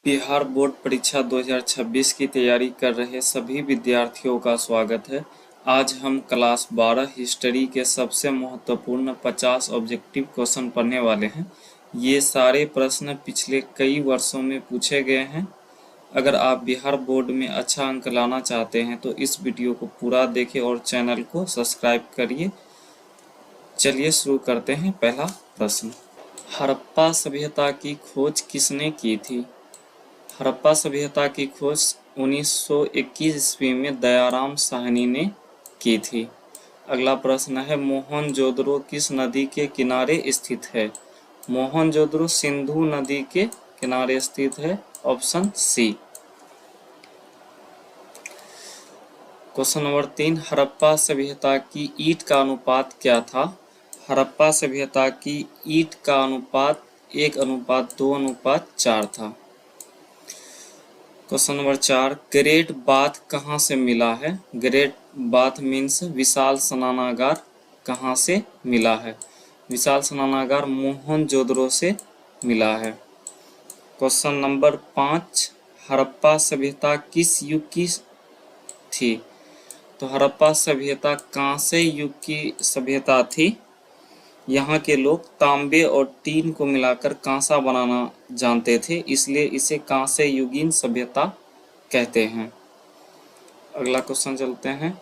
Bihar board परीक्षा 2026 की तैयारी कर रहे सभी विद्यार्थियों का स्वागत है। आज हम क्लास 12 हिस्ट्री के सबसे महत्वपूर्ण 50 ऑब्जेक्टिव क्वेश्चन पढ़ने वाले हैं। ये सारे प्रश्न पिछले कई वर्षों में पूछे गए हैं। अगर आप बिहार बोर्ड में अच्छा अंक लाना चाहते हैं तो इस वीडियो को पूरा देखें और चैनल को सब्सक्राइब करिए। चलिए शुरू करते हैं। पहला प्रश्न, हड़प्पा सभ्यता की खोज किसने की थी? हड़प्पा सभ्यता की खोज 1921 ईस्वी में दयाराम साहनी ने की थी। अगला प्रश्न है, मोहनजोदड़ो किस नदी के किनारे स्थित है? मोहनजोदड़ो सिंधु नदी के किनारे स्थित है। Option C. Question number 3, Harappa सभ्यता की ईंट का अनुपात क्या था? हड़प्पा सभ्यता की ईंट का अनुपात 1:2:4 था। क्वेश्चन नंबर 4, ग्रेट बाथ कहाँ से मिला है? ग्रेट बाथ मीन्स विशाल स्नानागार कहाँ से मिला है? विशाल स्नानागार मोहनजोदड़ो से मिला है। क्वेश्चन नंबर 5, हड़प्पा सभ्यता किस युग की थी? तो हड़प्पा सभ्यता कांस्य युग की सभ्यता थी। यहाँ के लोग तांबे और टीन को मिलाकर कांसा बनाना जानते थे, इसलिए इसे कांस्य युगीन सभ्यता कहते हैं। अगला क्वेश्चन चलते हैं,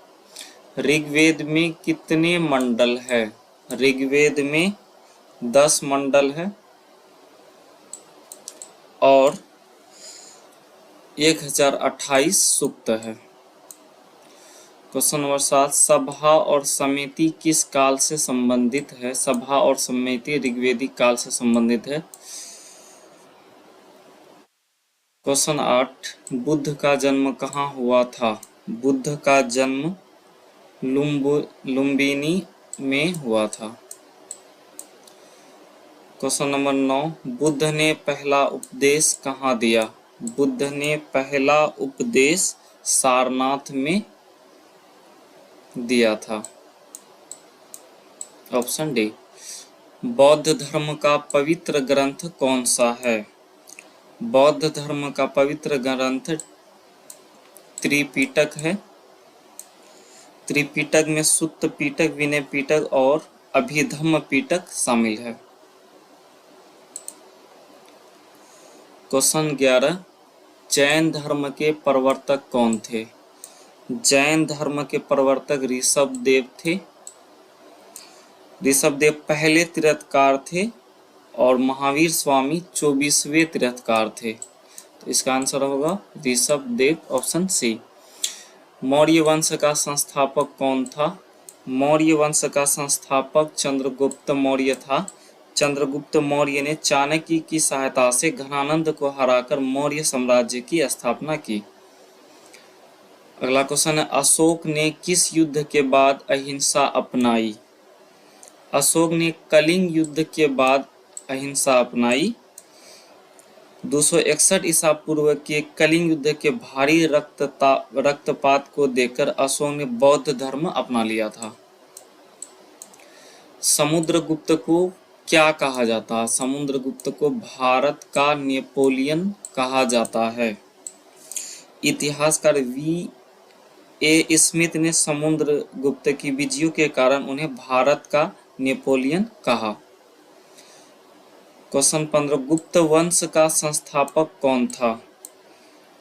ऋग्वेद में कितने मंडल है? ऋग्वेद में 10 मंडल है और 1028 सूक्त है। क्वेश्चन नंबर 7, सभा और समिति किस काल से संबंधित है? सभा और समिति ऋग्वेदिक काल से संबंधित है। क्वेश्चन 8, बुद्ध का जन्म कहाँ हुआ था? बुद्ध का जन्म लुम्बिनी में हुआ था। क्वेश्चन नंबर 9, बुद्ध ने पहला उपदेश कहाँ दिया? बुद्ध ने पहला उपदेश सारनाथ में दिया था। Option D. बौद्ध धर्म का पवित्र ग्रंथ कौन सा है? बौद्ध धर्म का पवित्र ग्रंथ त्रिपिटक है। त्रिपिटक में सुत्त पिटक, विनय पिटक और अभिधम्म पिटक शामिल है। क्वेश्चन 11, जैन धर्म के प्रवर्तक कौन थे? जैन धर्म के प्रवर्तक ऋषभदेव थे। ऋषभदेव पहले तीर्थकार थे और महावीर स्वामी 24वें तीर्थकार थे। तो इसका आंसर होगा ऋषभदेव। Option C. मौर्य वंश का संस्थापक कौन था? मौर्य वंश का संस्थापक चंद्रगुप्त मौर्य था। चंद्रगुप्त मौर्य ने चाणक्य की सहायता से घनानंद को हराकर मौर्य साम्राज्य की स्थापना की। अगला क्वेश्चन है, अशोक ने किस युद्ध के बाद अहिंसा अपनाई? अशोक ने कलिंग युद्ध के बाद अहिंसा अपनाई। 261 ईसा पूर्व के कलिंग युद्ध के भारी रक्तपात को देखकर अशोक ने बौद्ध धर्म अपना लिया था। समुद्रगुप्त को क्या कहा जाता है? समुद्रगुप्त को भारत का नेपोलियन कहा जाता है। इतिहासकार V.A. स्मिथ ने समुद्रगुप्त की विजयों के कारण उन्हें भारत का नेपोलियन कहा। क्वेश्चन 15, गुप्त वंश का संस्थापक कौन था?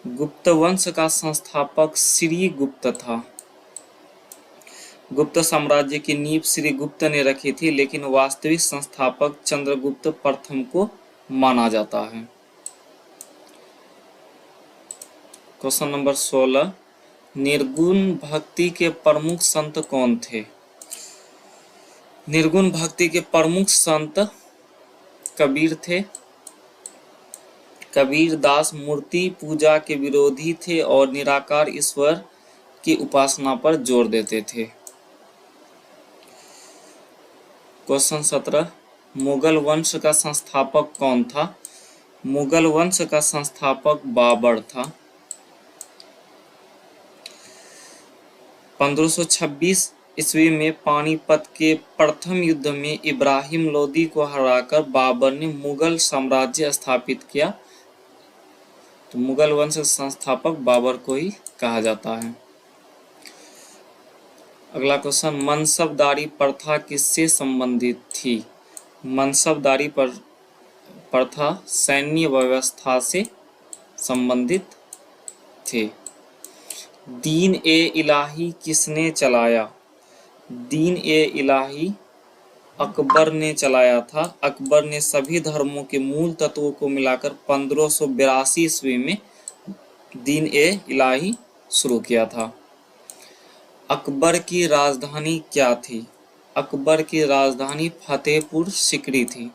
गुप्त वंश का संस्थापक श्रीगुप्त था। गुप्त साम्राज्य की नींव श्रीगुप्त ने रखी थी, लेकिन वास्तविक संस्थापक चंद्रगुप्त प्रथम को माना जाता है। क्वेश्चन नंबर 16, निर्गुण भक्ति के प्रमुख संत कौन थे? निर्गुण भक्ति के प्रमुख संत कबीर थे। कबीर दास मूर्ति पूजा के विरोधी थे और निराकार ईश्वर की उपासना पर जोर देते थे। क्वेश्चन 17, मुगल वंश का संस्थापक कौन था? मुगल वंश का संस्थापक बाबर था। 1526 ईस्वी में पानीपत के प्रथम युद्ध में इब्राहिम लोदी को हराकर बाबर ने मुगल साम्राज्य स्थापित किया। तो मुगल वंश के संस्थापक बाबर को ही कहा जाता है। अगला क्वेश्चन, मनसबदारी प्रथा किससे संबंधित थी? मनसबदारी प्रथा सैन्य व्यवस्था से संबंधित थे। दीन ए इलाही किसने चलाया? दीन ए इलाही अकबर ने चलाया था। अकबर ने सभी धर्मों के मूल तत्वों को मिलाकर 1582 ईस्वी में दीन ए इलाही शुरू किया था। अकबर की राजधानी क्या थी? अकबर की राजधानी फतेहपुर सिकरी थी।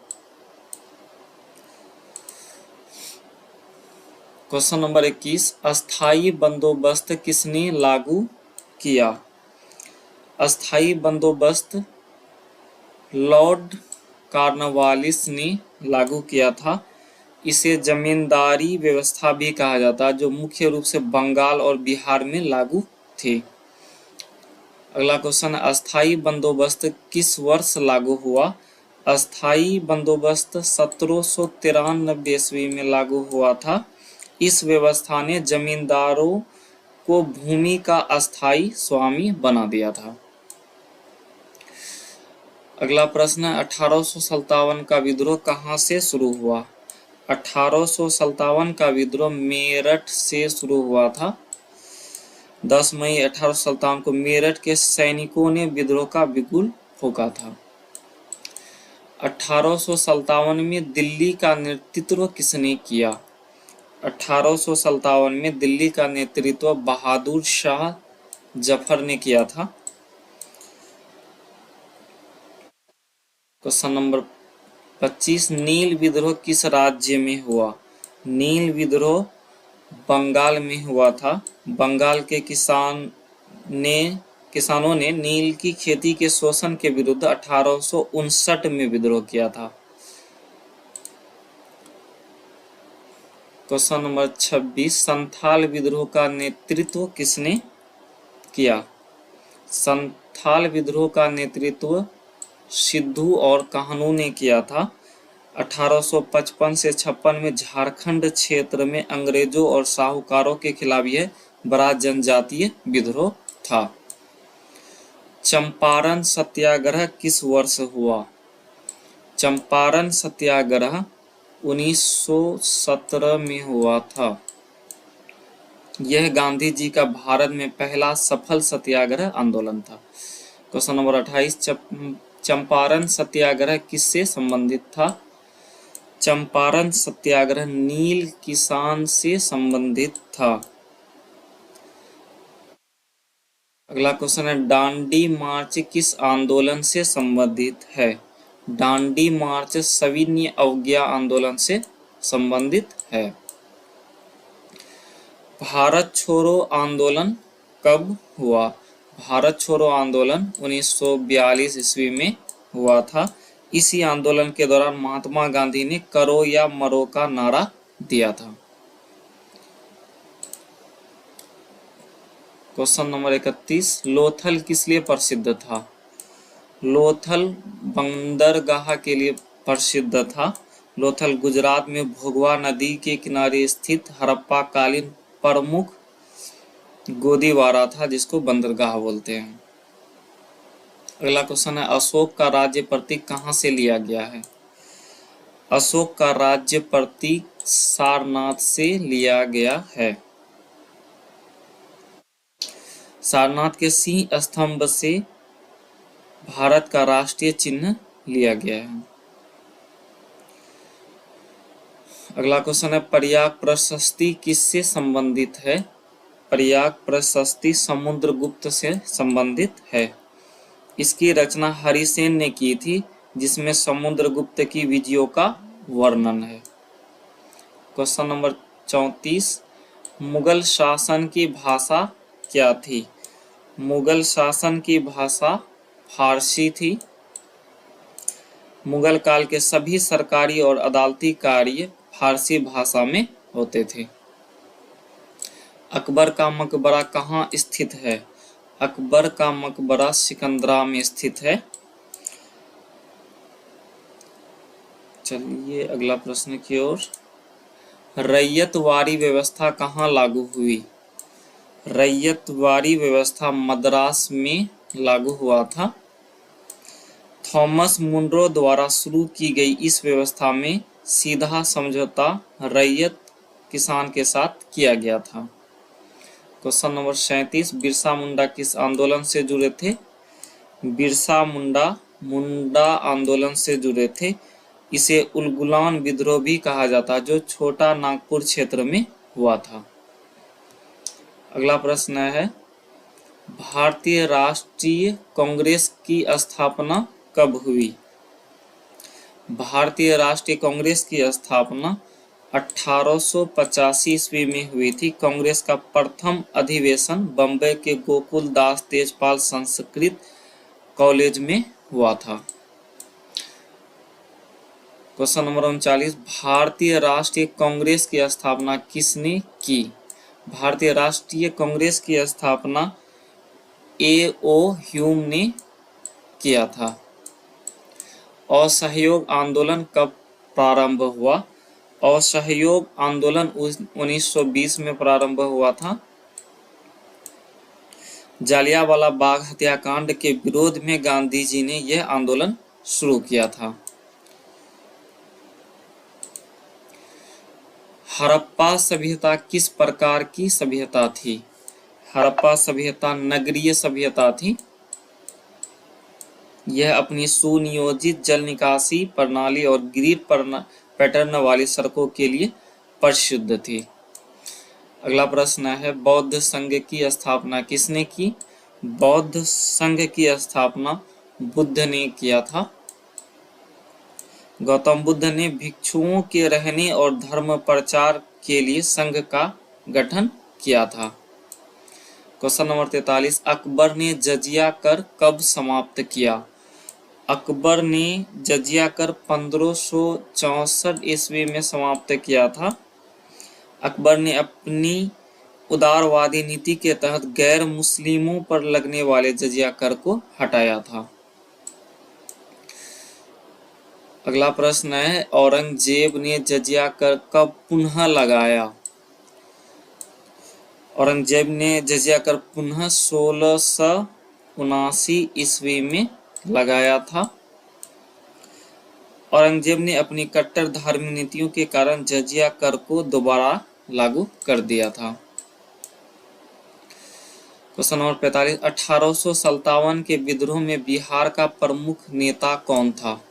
क्वेश्चन नंबर 21, अस्थाई बंदोबस्त किसने लागू किया? अस्थाई बंदोबस्त लॉर्ड कॉर्नवालिस ने लागू किया था। इसे जमींदारी व्यवस्था भी कहा जाता है, जो मुख्य रूप से बंगाल और बिहार में लागू थी। अगला क्वेश्चन, अस्थाई बंदोबस्त किस वर्ष लागू हुआ? अस्थाई बंदोबस्त 1793 ईस्वी में लागू हुआ था। इस व्यवस्था ने जमींदारों को भूमि का अस्थाई स्वामी बना दिया था। अगला प्रश्न, 1857 का विद्रोह कहाँ से शुरू हुआ? 1857 का विद्रोह मेरठ से शुरू हुआ था। 10 मई 1857 को मेरठ के सैनिकों ने विद्रोह का बिगुल फूंका था। 1857 में दिल्ली का नेतृत्व किसने किया? 1857 में दिल्ली का नेतृत्व बहादुर शाह जफर ने किया था। क्वेश्चन नंबर 25, नील विद्रोह किस राज्य में हुआ? नील विद्रोह बंगाल में हुआ था। बंगाल के किसानों ने नील की खेती के शोषण के विरुद्ध 1859 में विद्रोह किया था। क्वेश्चन नंबर 26, संथाल विद्रोह का नेतृत्व किसने किया? संथाल विद्रोह का नेतृत्व सिद्धू और कान्हू ने किया था। 1855 से 56 में झारखंड क्षेत्र में अंग्रेजों और साहूकारों के खिलाफ यह बड़ा जनजातीय विद्रोह था। चंपारण सत्याग्रह किस वर्ष हुआ? चंपारण सत्याग्रह 1917 में हुआ था। यह गांधी जी का भारत में पहला सफल सत्याग्रह आंदोलन था। क्वेश्चन नंबर 28, चंपारण सत्याग्रह किससे संबंधित था? चंपारण सत्याग्रह नील किसान से संबंधित था। अगला क्वेश्चन है, डांडी मार्च किस आंदोलन से संबंधित है? डांडी मार्च सविनय अवज्ञा आंदोलन से संबंधित है। भारत छोड़ो आंदोलन कब हुआ? भारत छोड़ो आंदोलन 1942 ईस्वी में हुआ था। इसी आंदोलन के दौरान महात्मा गांधी ने करो या मरो का नारा दिया था। क्वेश्चन नंबर 31, लोथल किस लिए प्रसिद्ध था? लोथल बंदरगाह के लिए प्रसिद्ध था। लोथल गुजरात में भोगवा नदी के किनारे स्थित हड़प्पा कालीन प्रमुख गोदीवारा था, जिसको बंदरगाह बोलते हैं। अगला क्वेश्चन है, अशोक का राज्य प्रतीक कहाँ से लिया गया है? अशोक का राज्य प्रतीक सारनाथ से लिया गया है। सारनाथ के सिंह स्तंभ से भारत का राष्ट्रीय चिन्ह लिया गया है। अगला क्वेश्चन है, प्रयाग प्रशस्ति किससे संबंधित है? प्रयाग प्रशस्ति समुद्रगुप्त से संबंधित है। इसकी रचना हरिसेन ने की थी, जिसमें समुद्रगुप्त की विजयों का वर्णन है। क्वेश्चन नंबर 34, मुगल शासन की भाषा क्या थी? मुगल शासन की भाषा फारसी थी। मुगल काल के सभी सरकारी और अदालती कार्य फारसी भाषा में होते थे। अकबर का मकबरा कहाँ स्थित है? अकबर का मकबरा सिकंदरा में स्थित है। चलिए अगला प्रश्न की ओर। रैयतवाड़ी व्यवस्था कहाँ लागू हुई? रैयतवाड़ी व्यवस्था मद्रास में लागू हुआ था। थॉमस मुनरो द्वारा शुरू की गई इस व्यवस्था में सीधा समझौता रैयत किसान के साथ किया गया था। क्वेश्चन नंबर 37, बिरसा मुंडा किस आंदोलन से जुड़े थे? बिरसा मुंडा आंदोलन से जुड़े थे। इसे उलगुलान विद्रोह भी कहा जाता है, जो छोटा नागपुर क्षेत्र में हुआ था। अगला प्रश्न है, भारतीय राष्ट्रीय कांग्रेस की स्थापना कब हुई? भारतीय राष्ट्रीय कांग्रेस की स्थापना 1885 ईस्वी में हुई थी। कांग्रेस का प्रथम अधिवेशन बम्बई के गोकुल दास तेजपाल संस्कृत कॉलेज में हुआ था। क्वेश्चन नंबर 39, भारतीय राष्ट्रीय कांग्रेस की स्थापना किसने की? भारतीय राष्ट्रीय कांग्रेस की स्थापना A.O. ह्यूम ने किया था। असहयोग आंदोलन कब प्रारंभ हुआ? असहयोग आंदोलन 1920 में प्रारंभ हुआ था। जालियांवाला बाग हत्याकांड के विरोध में गांधी जी ने यह आंदोलन शुरू किया था। हड़प्पा सभ्यता किस प्रकार की सभ्यता थी? हड़प्पा सभ्यता नगरीय सभ्यता थी। यह अपनी सुनियोजित जल निकासी प्रणाली और ग्रिड पैटर्न वाली सड़कों के लिए प्रसिद्ध थी। अगला प्रश्न है, बौद्ध संघ की स्थापना किसने की? बौद्ध संघ की स्थापना बुद्ध ने किया था। गौतम बुद्ध ने भिक्षुओं के रहने और धर्म प्रचार के लिए संघ का गठन किया था। क्वेश्चन नंबर 43, अकबर ने जजिया कर कब समाप्त किया? अकबर ने जजिया कर 1564 ईस्वी में समाप्त किया था। अकबर ने अपनी उदारवादी नीति के तहत गैर मुस्लिमों पर लगने वाले जजिया कर को हटाया था। अगला प्रश्न है, औरंगजेब ने जजिया कर कब पुनः लगाया? औरंगजेब ने जजिया कर पुनः 1679 ईस्वी में लगाया था। औरंगजेब ने अपनी कट्टर धार्मिक नीतियों के कारण जजिया कर को दोबारा लागू कर दिया था। क्वेश्चन नंबर 45, 1857 के विद्रोह में बिहार का प्रमुख नेता कौन था?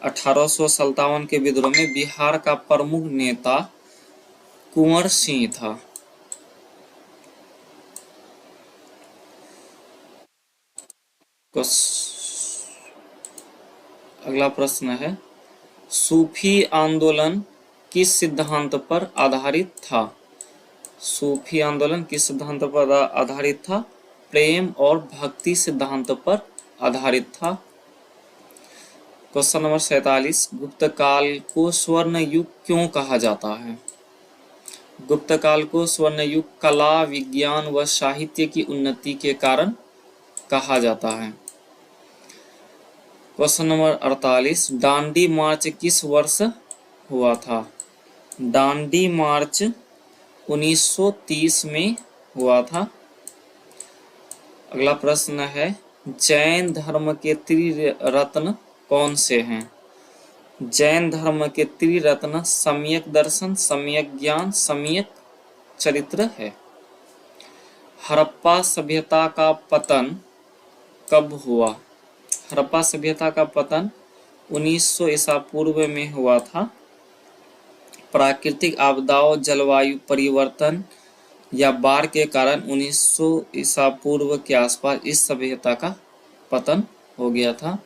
1857 के विद्रोह में बिहार का प्रमुख नेता कुंवर सिंह था। अगला प्रश्न है, सूफी आंदोलन किस सिद्धांत पर आधारित था? सूफी आंदोलन किस सिद्धांत पर आधारित था? प्रेम और भक्ति सिद्धांत पर आधारित था। क्वेश्चन नंबर 47, गुप्त काल को स्वर्ण युग क्यों कहा जाता है? गुप्त काल को स्वर्ण युग कला, विज्ञान व साहित्य की उन्नति के कारण कहा जाता है। क्वेश्चन नंबर 48, दांडी मार्च किस वर्ष हुआ था? दांडी मार्च 1930 में हुआ था। अगला प्रश्न है, जैन धर्म के त्रिरत्न कौन से हैं? जैन धर्म के त्रिरत्न सम्यक दर्शन, सम्यक ज्ञान, सम्यक चरित्र है। हड़प्पा सभ्यता का पतन कब हुआ? हड़प्पा सभ्यता का पतन 1900 ईसा पूर्व में हुआ था। प्राकृतिक आपदाओं, जलवायु परिवर्तन या बाढ़ के कारण 1900 ईसा पूर्व के आसपास इस सभ्यता का पतन हो गया था।